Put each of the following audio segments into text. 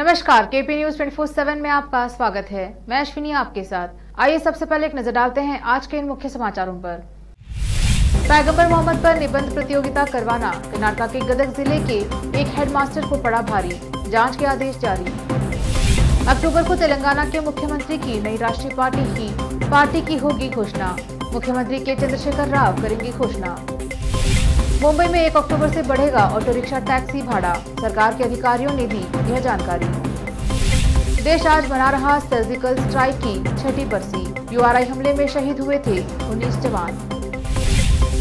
नमस्कार, KP news 24/7 में आपका स्वागत है। मैं अश्विनी आपके साथ। आइए सबसे पहले एक नजर डालते हैं आज के इन मुख्य समाचारों पर। पैगंबर मोहम्मद पर निबंध प्रतियोगिता करवाना, कर्नाटक के गदग जिले के एक हेडमास्टर को पड़ा भारी, जांच के आदेश जारी। अक्टूबर को तेलंगाना के मुख्यमंत्री की नई राष्ट्रीय पार्टी की होगी घोषणा, मुख्यमंत्री के चंद्रशेखर राव करेंगे घोषणा। मुंबई में 1 अक्टूबर से बढ़ेगा ऑटो रिक्शा टैक्सी भाड़ा, सरकार के अधिकारियों ने दी यह जानकारी। देश आज मना रहा सर्जिकल स्ट्राइक की 6ठी बरसी, यूआरआई हमले में शहीद हुए थे 19 जवान।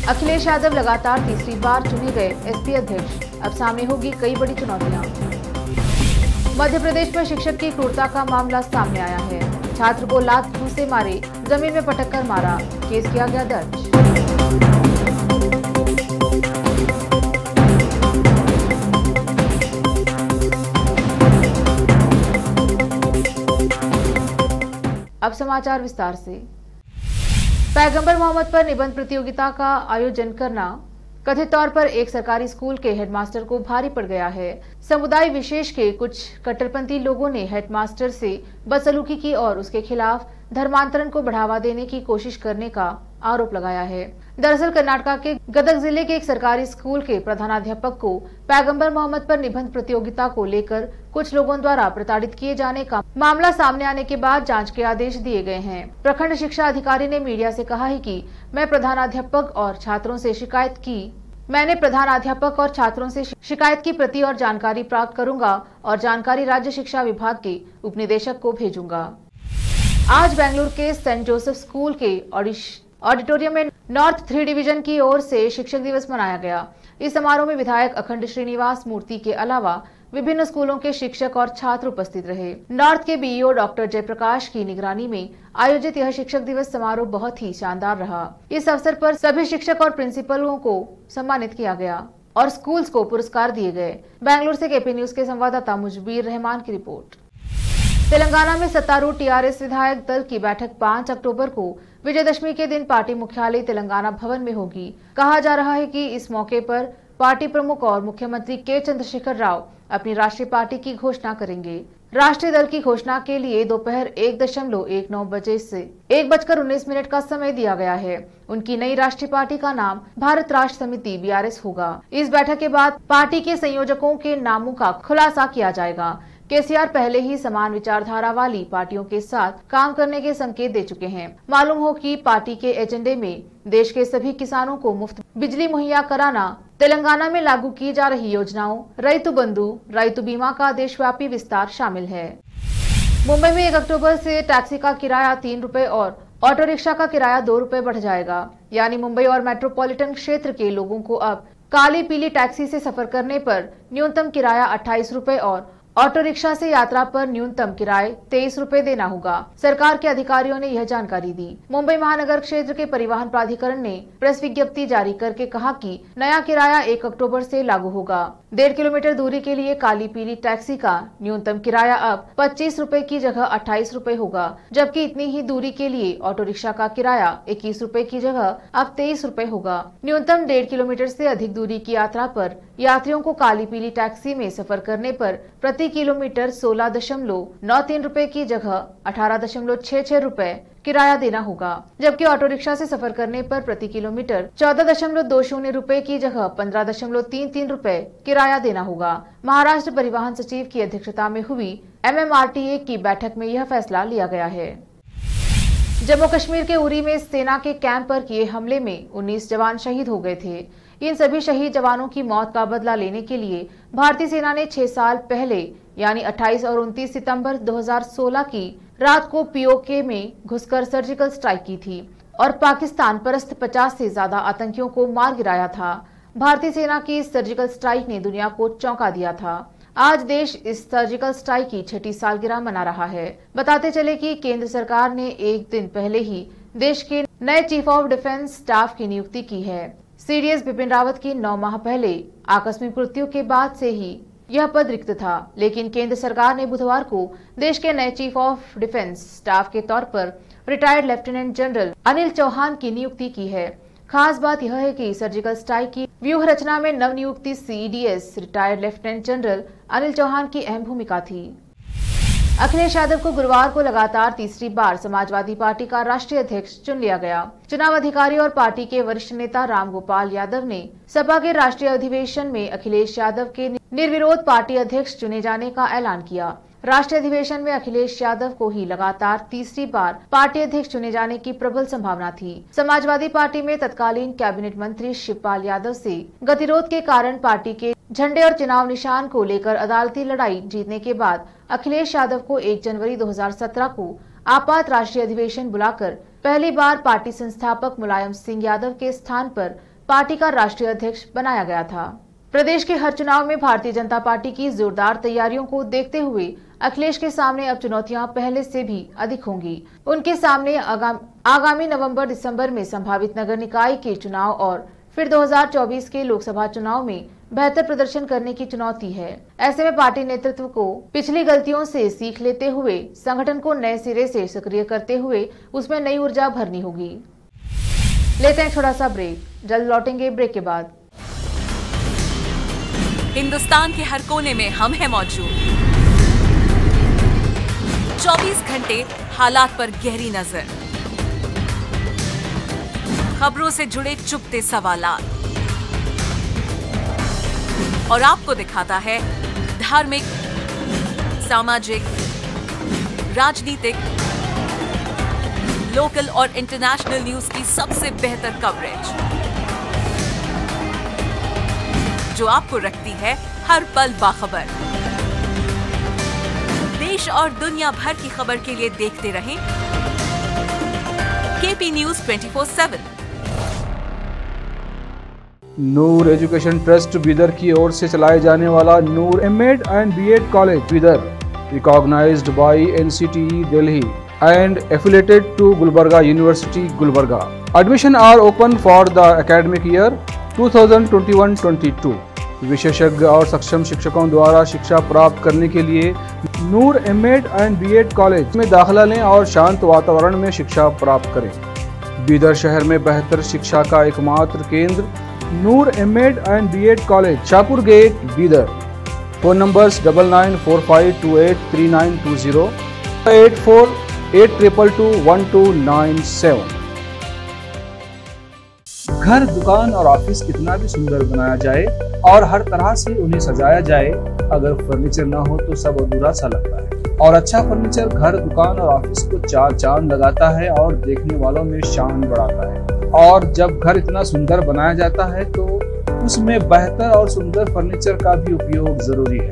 अखिलेश यादव लगातार तीसरी बार चुने गए एसपी अध्यक्ष, अब सामने होगी कई बड़ी चुनौतियां। मध्य प्रदेश में शिक्षक की क्रूरता का मामला सामने आया है, छात्र को लात घूंसे मारे, जमीन में पटक कर मारा, केस किया गया दर्ज। अब समाचार विस्तार से। पैगंबर मोहम्मद पर निबंध प्रतियोगिता का आयोजन करना कथित तौर पर एक सरकारी स्कूल के हेडमास्टर को भारी पड़ गया है। समुदाय विशेष के कुछ कट्टरपंथी लोगों ने हेडमास्टर से बदसलूकी की और उसके खिलाफ धर्मांतरण को बढ़ावा देने की कोशिश करने का आरोप लगाया है। दरअसल कर्नाटक के गदग जिले के एक सरकारी स्कूल के प्रधानाध्यापक को पैगंबर मोहम्मद पर निबंध प्रतियोगिता को लेकर कुछ लोगों द्वारा प्रताड़ित किए जाने का मामला सामने आने के बाद जांच के आदेश दिए गए हैं। प्रखंड शिक्षा अधिकारी ने मीडिया से कहा है कि मैंने प्रधानाध्यापक और छात्रों से शिकायत की प्रति और जानकारी प्राप्त करूंगा और जानकारी राज्य शिक्षा विभाग के उपनिदेशक को भेजूंगा। आज बेंगलुरु के सेंट जोसेफ स्कूल के ऑडिटोरियम में नॉर्थ 3 डिवीजन की ओर से शिक्षक दिवस मनाया गया। इस समारोह में विधायक अखंड श्रीनिवास मूर्ति के अलावा विभिन्न स्कूलों के शिक्षक और छात्र उपस्थित रहे। नॉर्थ के बीईओ डॉक्टर जयप्रकाश की निगरानी में आयोजित यह शिक्षक दिवस समारोह बहुत ही शानदार रहा। इस अवसर पर सभी शिक्षक और प्रिंसिपलों को सम्मानित किया गया और स्कूल्स को पुरस्कार दिए गए। बेंगलुरु से केपी न्यूज के संवाददाता मुजबीर रहमान की रिपोर्ट। तेलंगाना में सत्तारूढ़ टीआरएस विधायक दल की बैठक 5 अक्टूबर को विजयदशमी के दिन पार्टी मुख्यालय तेलंगाना भवन में होगी। कहा जा रहा है कि इस मौके पर पार्टी प्रमुख और मुख्यमंत्री के चंद्रशेखर राव अपनी राष्ट्रीय पार्टी की घोषणा करेंगे। राष्ट्रीय दल की घोषणा के लिए दोपहर 1:19 बजे से 1:19 का समय दिया गया है। उनकी नई राष्ट्रीय पार्टी का नाम भारत राष्ट्र समिति बीआरएस होगा। इस बैठक के बाद पार्टी के संयोजकों के नामों का खुलासा किया जाएगा। केसीआर पहले ही समान विचारधारा वाली पार्टियों के साथ काम करने के संकेत दे चुके हैं। मालूम हो कि पार्टी के एजेंडे में देश के सभी किसानों को मुफ्त बिजली मुहैया कराना, तेलंगाना में लागू की जा रही योजनाओं रैतु बंधु, रैतु बीमा का देशव्यापी विस्तार शामिल है। मुंबई में 1 अक्टूबर से टैक्सी का किराया 3 रुपए और ऑटो रिक्शा का किराया 2 रुपए बढ़ जाएगा। यानी मुंबई और मेट्रोपॉलिटन क्षेत्र के लोगों को अब काली पीली टैक्सी से सफर करने पर न्यूनतम किराया 28 रुपए और ऑटो रिक्शा से यात्रा पर न्यूनतम किराए 23 रुपए देना होगा। सरकार के अधिकारियों ने यह जानकारी दी। मुंबई महानगर क्षेत्र के परिवहन प्राधिकरण ने प्रेस विज्ञप्ति जारी करके कहा कि नया किराया 1 अक्टूबर से लागू होगा। 1.5 किलोमीटर दूरी के लिए काली पीली टैक्सी का न्यूनतम किराया अब 25 रुपए की जगह 28 रुपए होगा, जबकि इतनी ही दूरी के लिए ऑटो रिक्शा का किराया 21 रुपए की जगह अब 23 रुपए होगा। न्यूनतम 1.5 किलोमीटर से अधिक दूरी की यात्रा पर यात्रियों को काली पीली टैक्सी में सफर करने पर प्रति किलोमीटर 16.93 रुपए की जगह 18.66 रुपए किराया देना होगा, जबकि ऑटो रिक्शा से सफर करने पर प्रति किलोमीटर 14.20 रुपए की जगह 15.33 रुपए किराया देना होगा। महाराष्ट्र परिवहन सचिव की अध्यक्षता में हुई MMRTA की बैठक में यह फैसला लिया गया है। जम्मू कश्मीर के उरी में सेना के कैंप पर किए हमले में 19 जवान शहीद हो गए थे। इन सभी शहीद जवानों की मौत का बदला लेने के लिए भारतीय सेना ने 6 साल पहले यानी 28 और 29 सितंबर 2016 की रात को पीओके में घुसकर सर्जिकल स्ट्राइक की थी और पाकिस्तान परस्त 50 से ज्यादा आतंकियों को मार गिराया था। भारतीय सेना की इस सर्जिकल स्ट्राइक ने दुनिया को चौंका दिया था। आज देश इस सर्जिकल स्ट्राइक की 6ठी सालगिरह मना रहा है। बताते चले कि केंद्र सरकार ने एक दिन पहले ही देश के नए चीफ ऑफ डिफेंस स्टाफ की नियुक्ति की है। सीडीएस बिपिन रावत की 9 माह पहले आकस्मिक मृत्यु के बाद से ही यह पद रिक्त था, लेकिन केंद्र सरकार ने बुधवार को देश के नए चीफ ऑफ डिफेंस स्टाफ के तौर पर retired lieutenant general Anil Chauhan की नियुक्ति की है। खास बात यह है कि सर्जिकल स्ट्राइक की व्यूह रचना में नवनियुक्ति CDS retired lieutenant general Anil Chauhan की अहम भूमिका थी। अखिलेश यादव को गुरुवार को लगातार तीसरी बार समाजवादी पार्टी का राष्ट्रीय अध्यक्ष चुन लिया गया। चुनाव अधिकारी और पार्टी के वरिष्ठ नेता रामगोपाल यादव ने सपा के राष्ट्रीय अधिवेशन में अखिलेश यादव के निर्विरोध पार्टी अध्यक्ष चुने जाने का ऐलान किया। राष्ट्रीय अधिवेशन में अखिलेश यादव को ही लगातार तीसरी बार पार्टी अध्यक्ष चुने जाने की प्रबल संभावना थी। समाजवादी पार्टी में तत्कालीन कैबिनेट मंत्री शिवपाल यादव से गतिरोध के कारण पार्टी के झंडे और चुनाव निशान को लेकर अदालती लड़ाई जीतने के बाद अखिलेश यादव को 1 जनवरी 2017 को आपात राष्ट्रीय अधिवेशन बुलाकर पहली बार पार्टी संस्थापक मुलायम सिंह यादव के स्थान पर पार्टी का राष्ट्रीय अध्यक्ष बनाया गया था। प्रदेश के हर चुनाव में भारतीय जनता पार्टी की जोरदार तैयारियों को देखते हुए अखिलेश के सामने अब चुनौतियां पहले से भी अधिक होंगी। उनके सामने आगामी नवंबर-दिसंबर में संभावित नगर निकाय के चुनाव और फिर 2024 के लोकसभा चुनाव में बेहतर प्रदर्शन करने की चुनौती है। ऐसे में पार्टी नेतृत्व को पिछली गलतियों से सीख लेते हुए संगठन को नए सिरे से सक्रिय करते हुए उसमें नई ऊर्जा भरनी होगी। लेते हैं छोटा सा ब्रेक, जल्द लौटेंगे ब्रेक के बाद। हिंदुस्तान के हर कोने में हम हैं मौजूद। 24 घंटे हालात पर गहरी नजर, खबरों से जुड़े चुपते सवालात और आपको दिखाता है धार्मिक, सामाजिक, राजनीतिक, लोकल और इंटरनेशनल न्यूज की सबसे बेहतर कवरेज जो आपको रखती है हर पल बाखबर। देश और दुनिया भर की खबर के लिए देखते रहें KP news 24/7। Noor education trust Bidar की ओर से चलाए जाने वाला Noor MEd and BEd college Bidar, recognised by NCTE Delhi and affiliated to Gulbarga University, Gulbarga. Admission are open for the academic year 2021-22. विशेषज्ञ और सक्षम शिक्षकों द्वारा शिक्षा प्राप्त करने के लिए नूर एमएड एंड बीएड कॉलेज में दाखिला लें और शांत वातावरण में शिक्षा प्राप्त करें। बीदर शहर में बेहतर शिक्षा का एकमात्र केंद्र Noor MEd and BEd college, Shahpur gate, Bidar. Phone numbers 9945283920, 8482221297। घर, दुकान और ऑफिस कितना भी सुंदर बनाया जाए और हर तरह से उन्हें सजाया जाए, अगर फर्नीचर ना हो तो सब अधूरा सा लगता है। और अच्छा फर्नीचर घर, दुकान और ऑफिस को 4 चांद लगाता है और देखने वालों में शान बढ़ाता है। और जब घर इतना सुंदर बनाया जाता है तो उसमें बेहतर और सुंदर फर्नीचर का भी उपयोग जरूरी है।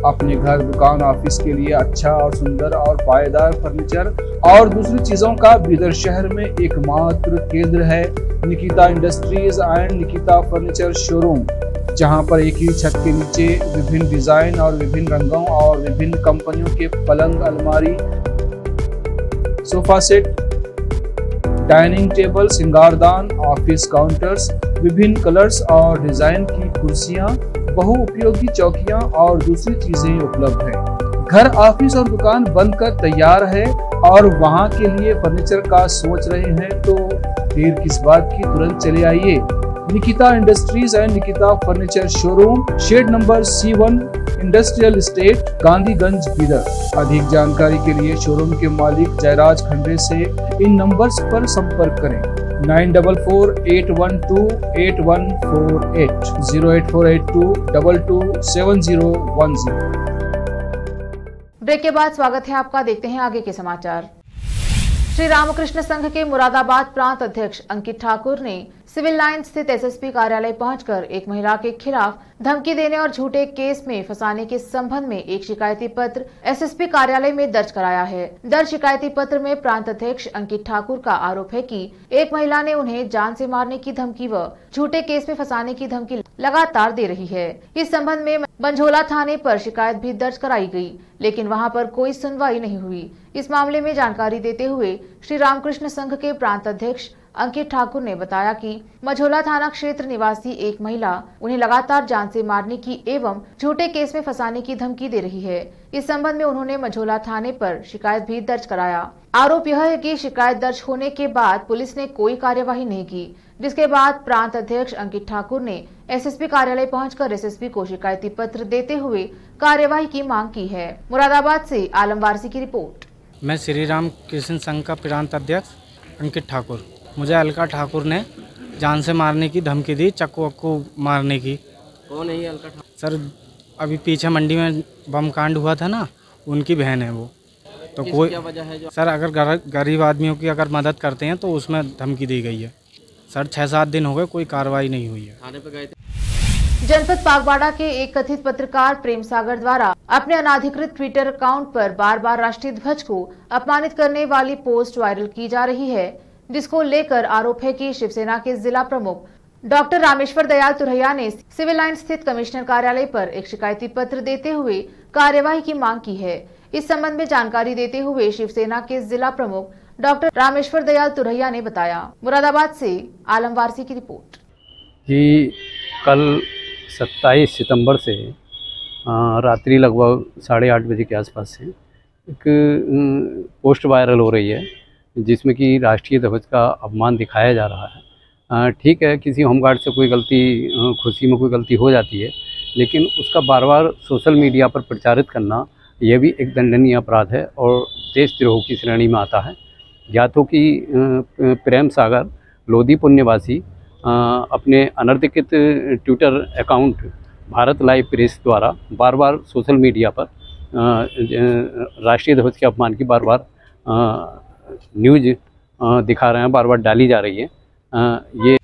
अपने घर, दुकान, ऑफिस के लिए अच्छा और सुंदर और पायदार फर्नीचर और दूसरी चीजों का बीदर शहर में एकमात्र केंद्र है Nikita industries and Nikita furniture showroom, जहां पर एक ही छत के नीचे विभिन्न डिजाइन और विभिन्न रंगों और विभिन्न कंपनियों के पलंग, अलमारी, सोफा सेट, डाइनिंग टेबल, सिंगारदान, ऑफिस काउंटर्स, विभिन्न कलर्स और डिजाइन की कुर्सियां, बहुउपयोगी चौकियां और दूसरी चीजें उपलब्ध हैं। घर, ऑफिस और दुकान बनकर तैयार है और वहां के लिए फर्नीचर का सोच रहे हैं तो देर किस बात की, तुरंत चले आइए। Nikita industries and Nikita furniture showroom, shed number C1, industrial estate, Gandhiganj, Bidar. अधिक जानकारी के लिए शोरूम के मालिक जयराज खंडे से इन नंबर्स पर संपर्क करें। 9448128148, 08482227010। ब्रेक के बाद स्वागत है आपका। देखते हैं आगे के समाचार। श्री रामकृष्ण संघ के मुरादाबाद प्रांत अध्यक्ष अंकित ठाकुर ने सिविल लाइन स्थित एसएसपी कार्यालय पहुंचकर एक महिला के खिलाफ धमकी देने और झूठे केस में फंसाने के संबंध में एक शिकायती पत्र एसएसपी कार्यालय में दर्ज कराया है। दर्ज शिकायती पत्र में प्रांत अध्यक्ष अंकित ठाकुर का आरोप है कि एक महिला ने उन्हें जान से मारने की धमकी व झूठे केस में फंसाने की धमकी लगातार दे रही है। इस संबंध में बंझोला थाने पर शिकायत भी दर्ज कराई गई, लेकिन वहां पर कोई सुनवाई नहीं हुई। इस मामले में जानकारी देते हुए श्री रामकृष्ण संघ के प्रांत अध्यक्ष अंकित ठाकुर ने बताया कि मझौला थाना क्षेत्र निवासी एक महिला उन्हें लगातार जान से मारने की एवं झूठे केस में फंसाने की धमकी दे रही है। इस संबंध में उन्होंने मझौला थाने पर शिकायत भी दर्ज कराया। आरोप यह है कि शिकायत दर्ज होने के बाद पुलिस ने कोई कार्यवाही नहीं की, जिसके बाद प्रांत अध्यक्ष अंकित ठाकुर ने एसएसपी कार्यालय पहुंचकर एसएसपी को शिकायती पत्र देते हुए कार्यवाही की मांग की है। मुरादाबाद से आलम वारसी की रिपोर्ट। मैं श्री राम कृष्ण संघ का प्रांत अध्यक्ष अंकित ठाकुर। मुझे अलका ठाकुर ने जान से मारने की धमकी दी, चाकू वक्कू मारने की। कौन है ये अलका ठाकुर? सर अभी पीछे मंडी में बम कांड हुआ था ना, उनकी बहन है वो। तो कोई क्या वजह है जो सर अगर गरीब आदमियों की अगर मदद करते हैं तो उसमें धमकी दी गई है। सर 6-7 दिन हो गए, कोई कार्रवाई नहीं हुई है। थाने पे गए थे? जनपद बागबाड़ा के एक कथित पत्रकार प्रेम सागर द्वारा अपने अनाधिकृत ट्विटर अकाउंट पर बार बार राष्ट्रीय ध्वज को अपमानित करने वाली पोस्ट वायरल की जा रही है, जिसको लेकर आरोप है कि शिवसेना के जिला प्रमुख डॉक्टर रामेश्वर दयाल तुरैया ने सिविल लाइन स्थित कमिश्नर कार्यालय पर एक शिकायती पत्र देते हुए कार्यवाही की मांग की है। इस संबंध में जानकारी देते हुए शिवसेना के जिला प्रमुख डॉक्टर रामेश्वर दयाल तुरैया ने बताया। मुरादाबाद से आलम वारसी की रिपोर्ट। जी, कल 27 सितंबर से रात्रि लगभग 8:30 बजे के आसपास से एक पोस्ट वायरल हो रही है, जिसमें कि राष्ट्रीय ध्वज का अपमान दिखाया जा रहा है। ठीक है, किसी होमगार्ड से कोई गलती, खुशी में कोई गलती हो जाती है, लेकिन उसका बार बार सोशल मीडिया पर प्रचारित करना यह भी एक दंडनीय अपराध है और देशद्रोह की श्रेणी में आता है। ज्ञात हो कि प्रेम सागर लोधी पुण्यवासी अपने अनधिकृत Twitter account Bharat live press द्वारा बार बार सोशल मीडिया पर राष्ट्रीय ध्वज के अपमान की बार बार न्यूज़ दिखा रहे हैं, बार बार डाली जा रही है। ये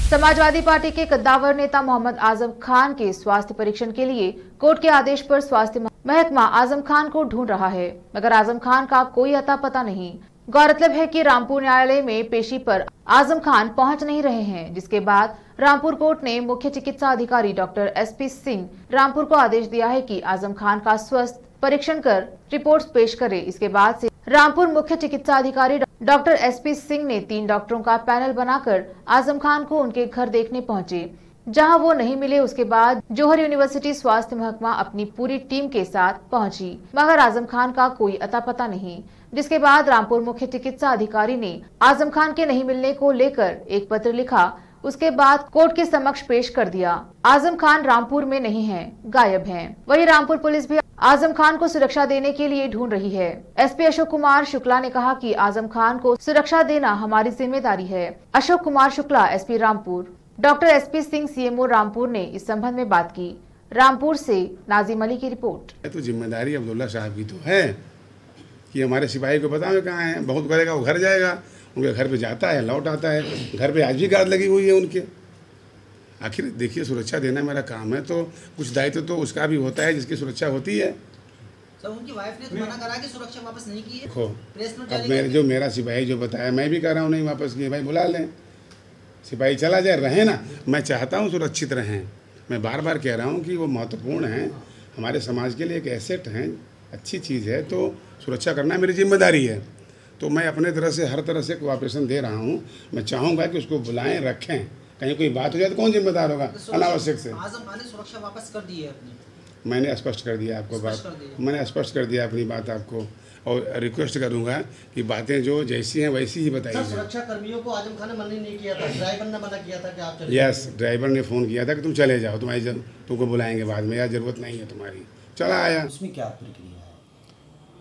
समाजवादी पार्टी के कद्दावर नेता मोहम्मद आजम खान के स्वास्थ्य परीक्षण के लिए कोर्ट के आदेश पर स्वास्थ्य महकमा आजम खान को ढूंढ रहा है, मगर आजम खान का कोई अता पता नहीं। गौरतलब है कि रामपुर न्यायालय में पेशी पर आजम खान पहुंच नहीं रहे हैं, जिसके बाद रामपुर कोर्ट ने मुख्य चिकित्सा अधिकारी डॉक्टर एसपी सिंह रामपुर को आदेश दिया है कि आजम खान का स्वास्थ्य परीक्षण कर रिपोर्ट्स पेश करे। इसके बाद से रामपुर मुख्य चिकित्सा अधिकारी डॉक्टर एसपी सिंह ने 3 डॉक्टरों का पैनल बनाकर आजम खान को उनके घर देखने पहुंचे। जहां वो नहीं मिले, उसके बाद जौहर यूनिवर्सिटी स्वास्थ्य महकमा अपनी पूरी टीम के साथ पहुंची, मगर आजम खान का कोई अता पता नहीं। जिसके बाद रामपुर मुख्य चिकित्सा अधिकारी ने आजम खान के नहीं मिलने को लेकर एक पत्र लिखा, उसके बाद कोर्ट के समक्ष पेश कर दिया। आजम खान रामपुर में नहीं है, गायब हैं। वहीं रामपुर पुलिस भी आजम खान को सुरक्षा देने के लिए ढूंढ रही है। एसपी अशोक कुमार शुक्ला ने कहा कि आजम खान को सुरक्षा देना हमारी जिम्मेदारी है। Ashok Kumar Shukla SP Rampur. Doctor SP Singh CMO Rampur ने इस संबंध में बात की। रामपुर से नाजिम अली की रिपोर्ट। तो जिम्मेदारी अब्दुल्ला साहब की तो है कि हमारे सिपाही को पता है कहाँ है, बहुत करेगा वो घर जाएगा, उनके घर पे जाता है, लौट आता है। घर पे आज भी गार्ड लगी हुई है उनके। आखिर देखिए, सुरक्षा देना मेरा काम है, तो कुछ दायित्व तो उसका भी होता है जिसकी सुरक्षा होती है। सर, उनकी वाइफ ने तो मना करा कि सुरक्षा वापस नहीं की है। देखो, अब मेरा सिपाही जो बताया, मैं भी कह रहा हूँ नहीं वापस किए, भाई बुला लें, सिपाही चला जाए, रहे ना। मैं चाहता हूँ सुरक्षित रहें। मैं बार बार कह रहा हूँ कि वो महत्वपूर्ण हैं, हमारे समाज के लिए एक एसेट हैं, अच्छी चीज़ है, तो सुरक्षा करना मेरी जिम्मेदारी है। तो मैं अपने तरह से हर तरह से कोऑपरेशन दे रहा हूँ। मैं चाहूँगा कि उसको बुलाएं, रखें, कहीं कोई बात हो जाए तो कौन जिम्मेदार होगा अनावश्यक से। आजम खान ने सुरक्षा वापस कर दी है अपनी। मैंने स्पष्ट कर दिया आपको बात, मैंने स्पष्ट कर दिया अपनी बात आपको, और रिक्वेस्ट करूंगा कि बातें जो जैसी हैं वैसी ही बताइए। सुरक्षा कर्मियों को आजम खान ने मना नहीं किया था, ड्राइवर ने मना किया था कि आप चले। यस, ड्राइवर ने फ़ोन किया था कि तुम चले जाओ, तुमको बुलाएंगे बाद में, यार ज़रूरत नहीं है तुम्हारी, चला आया। उसमें क्या प्रक्रिया है?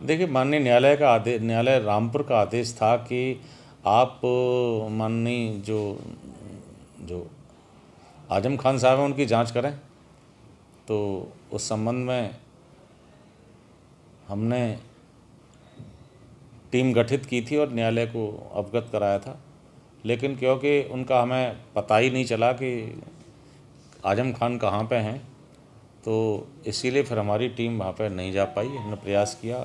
देखिए, माननीय न्यायालय का आदेश, न्यायालय रामपुर का आदेश था कि आप माननीय जो आजम खान साहब हैं उनकी जांच करें। तो उस संबंध में हमने टीम गठित की थी और न्यायालय को अवगत कराया था, लेकिन क्योंकि उनका हमें पता ही नहीं चला कि आजम खान कहाँ पे हैं, तो इसीलिए फिर हमारी टीम वहाँ पर नहीं जा पाई। हमने प्रयास किया,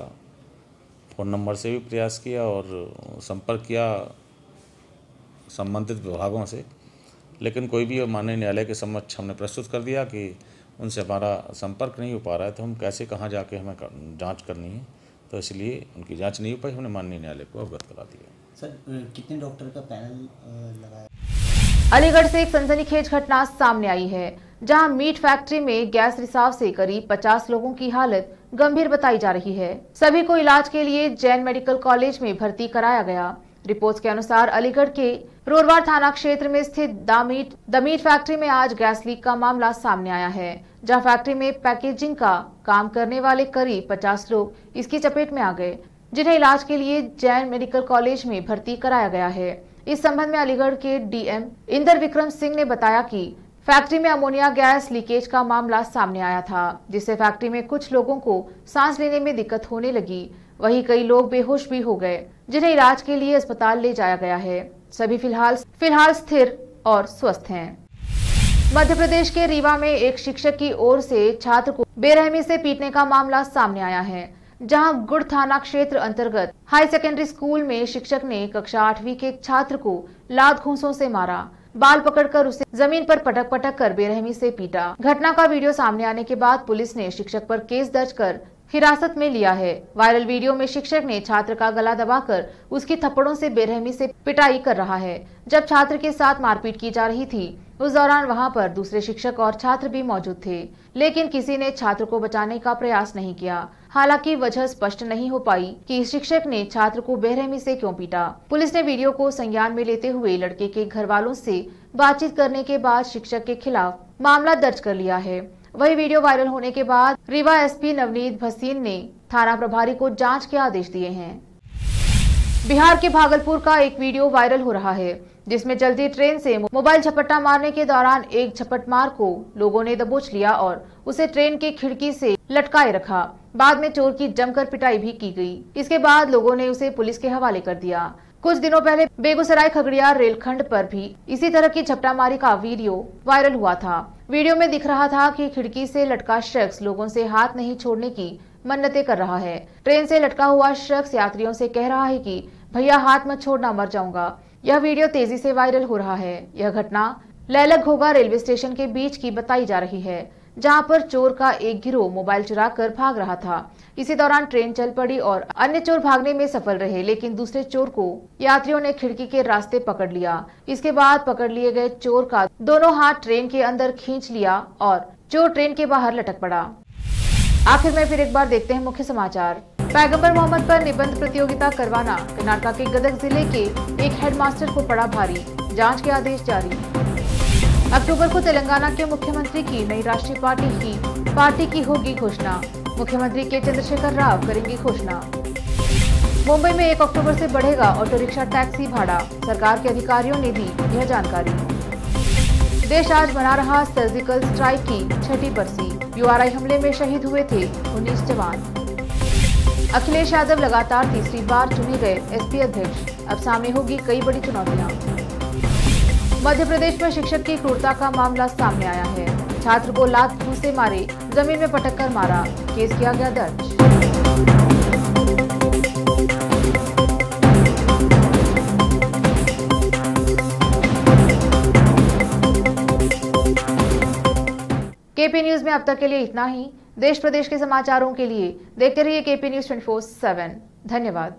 फ़ोन नंबर से भी प्रयास किया और संपर्क किया संबंधित विभागों से, लेकिन कोई भी माननीय न्यायालय के समक्ष हमने प्रस्तुत कर दिया कि उनसे हमारा संपर्क नहीं हो पा रहा है, तो हम कैसे कहाँ जाके हमें जांच करनी है, तो इसलिए उनकी जांच नहीं हो पाई। हमने माननीय न्यायालय को अवगत करा दिया। सर कितने डॉक्टर का पैनल लगाया? अलीगढ़ से एक सनसनीखेज घटना सामने आई है, जहां मीट फैक्ट्री में गैस रिसाव से करीब 50 लोगों की हालत गंभीर बताई जा रही है। सभी को इलाज के लिए जैन मेडिकल कॉलेज में भर्ती कराया गया। रिपोर्ट्स के अनुसार अलीगढ़ के रोरवार थाना क्षेत्र में स्थित द मीट फैक्ट्री में आज गैस लीक का मामला सामने आया है, जहां फैक्ट्री में पैकेजिंग का काम करने वाले करीब 50 लोग इसकी चपेट में आ गए, जिन्हें इलाज के लिए जैन मेडिकल कॉलेज में भर्ती कराया गया है। इस संबंध में अलीगढ़ के डीएम इंदर विक्रम सिंह ने बताया कि फैक्ट्री में अमोनिया गैस लीकेज का मामला सामने आया था, जिससे फैक्ट्री में कुछ लोगों को सांस लेने में दिक्कत होने लगी। वहीं कई लोग बेहोश भी हो गए, जिन्हें इलाज के लिए अस्पताल ले जाया गया है। सभी फिलहाल स्थिर और स्वस्थ हैं। मध्य प्रदेश के रीवा में एक शिक्षक की ओर से छात्र को बेरहमी से पीटने का मामला सामने आया है, जहां गुड़ थाना क्षेत्र अंतर्गत हाई सेकेंडरी स्कूल में शिक्षक ने कक्षा 8वीं के एक छात्र को लात घूंसों से मारा, बाल पकड़कर उसे जमीन पर पटक कर बेरहमी से पीटा। घटना का वीडियो सामने आने के बाद पुलिस ने शिक्षक पर केस दर्ज कर हिरासत में लिया है। वायरल वीडियो में शिक्षक ने छात्र का गला दबाकर उसकी थप्पड़ों से बेरहमी से पिटाई कर रहा है। जब छात्र के साथ मारपीट की जा रही थी, उस दौरान वहां पर दूसरे शिक्षक और छात्र भी मौजूद थे, लेकिन किसी ने छात्र को बचाने का प्रयास नहीं किया। हालांकि वजह स्पष्ट नहीं हो पाई कि शिक्षक ने छात्र को बेरहमी से क्यों पीटा। पुलिस ने वीडियो को संज्ञान में लेते हुए लड़के के घर वालों से बातचीत करने के बाद शिक्षक के खिलाफ मामला दर्ज कर लिया है। वही वीडियो वायरल होने के बाद रीवा एसपी नवनीत भसीन ने थाना प्रभारी को जांच के आदेश दिए हैं। बिहार के भागलपुर का एक वीडियो वायरल हो रहा है, जिसमें चलती ट्रेन से मोबाइल झपट्टा मारने के दौरान एक झपटमार को लोगों ने दबोच लिया और उसे ट्रेन की खिड़की से लटकाए रखा। बाद में चोर की जमकर पिटाई भी की गई। इसके बाद लोगों ने उसे पुलिस के हवाले कर दिया। कुछ दिनों पहले बेगूसराय खगड़िया रेलखंड पर भी इसी तरह की झपटामारी का वीडियो वायरल हुआ था। वीडियो में दिख रहा था कि खिड़की से लटका शख्स लोगों से हाथ नहीं छोड़ने की मन्नतें कर रहा है। ट्रेन से लटका हुआ शख्स यात्रियों से कह रहा है कि भैया हाथ मत छोड़ना, मर जाऊंगा। यह वीडियो तेजी से वायरल हो रहा है। यह घटना लैलक घोगा रेलवे स्टेशन के बीच की बताई जा रही है, जहां पर चोर का एक गिरोह मोबाइल चुरा कर भाग रहा था। इसी दौरान ट्रेन चल पड़ी और अन्य चोर भागने में सफल रहे, लेकिन दूसरे चोर को यात्रियों ने खिड़की के रास्ते पकड़ लिया। इसके बाद पकड़ लिए गए चोर का दोनों हाथ ट्रेन के अंदर खींच लिया और चोर ट्रेन के बाहर लटक पड़ा। आखिर में फिर एक बार देखते हैं मुख्य समाचार। पैगंबर मोहम्मद पर निबंध प्रतियोगिता करवाना कर्नाटक के गदग जिले के एक हेडमास्टर को पड़ा भारी, जांच के आदेश जारी। अक्टूबर को तेलंगाना के मुख्यमंत्री की नई राष्ट्रीय पार्टी की होगी घोषणा, मुख्यमंत्री के चंद्रशेखर राव करेंगे घोषणा। मुंबई में 1 अक्टूबर से बढ़ेगा ऑटो रिक्शा टैक्सी भाड़ा, सरकार के अधिकारियों ने दी यह जानकारी। देश आज मना रहा सर्जिकल स्ट्राइक की 6ठी बरसी, यूआरआई हमले में शहीद हुए थे 19 जवान। अखिलेश यादव लगातार तीसरी बार चुने गए एसपी अध्यक्ष, अब सामने होगी कई बड़ी चुनौतियां। मध्य प्रदेश में शिक्षक की क्रूरता का मामला सामने आया है, छात्र को लात घूंसे मारे, जमीन में पटक कर मारा, केस किया गया दर्ज। केपी न्यूज में अब तक के लिए इतना ही। देश प्रदेश के समाचारों के लिए देखते रहिए केपी न्यूज 24/7। धन्यवाद।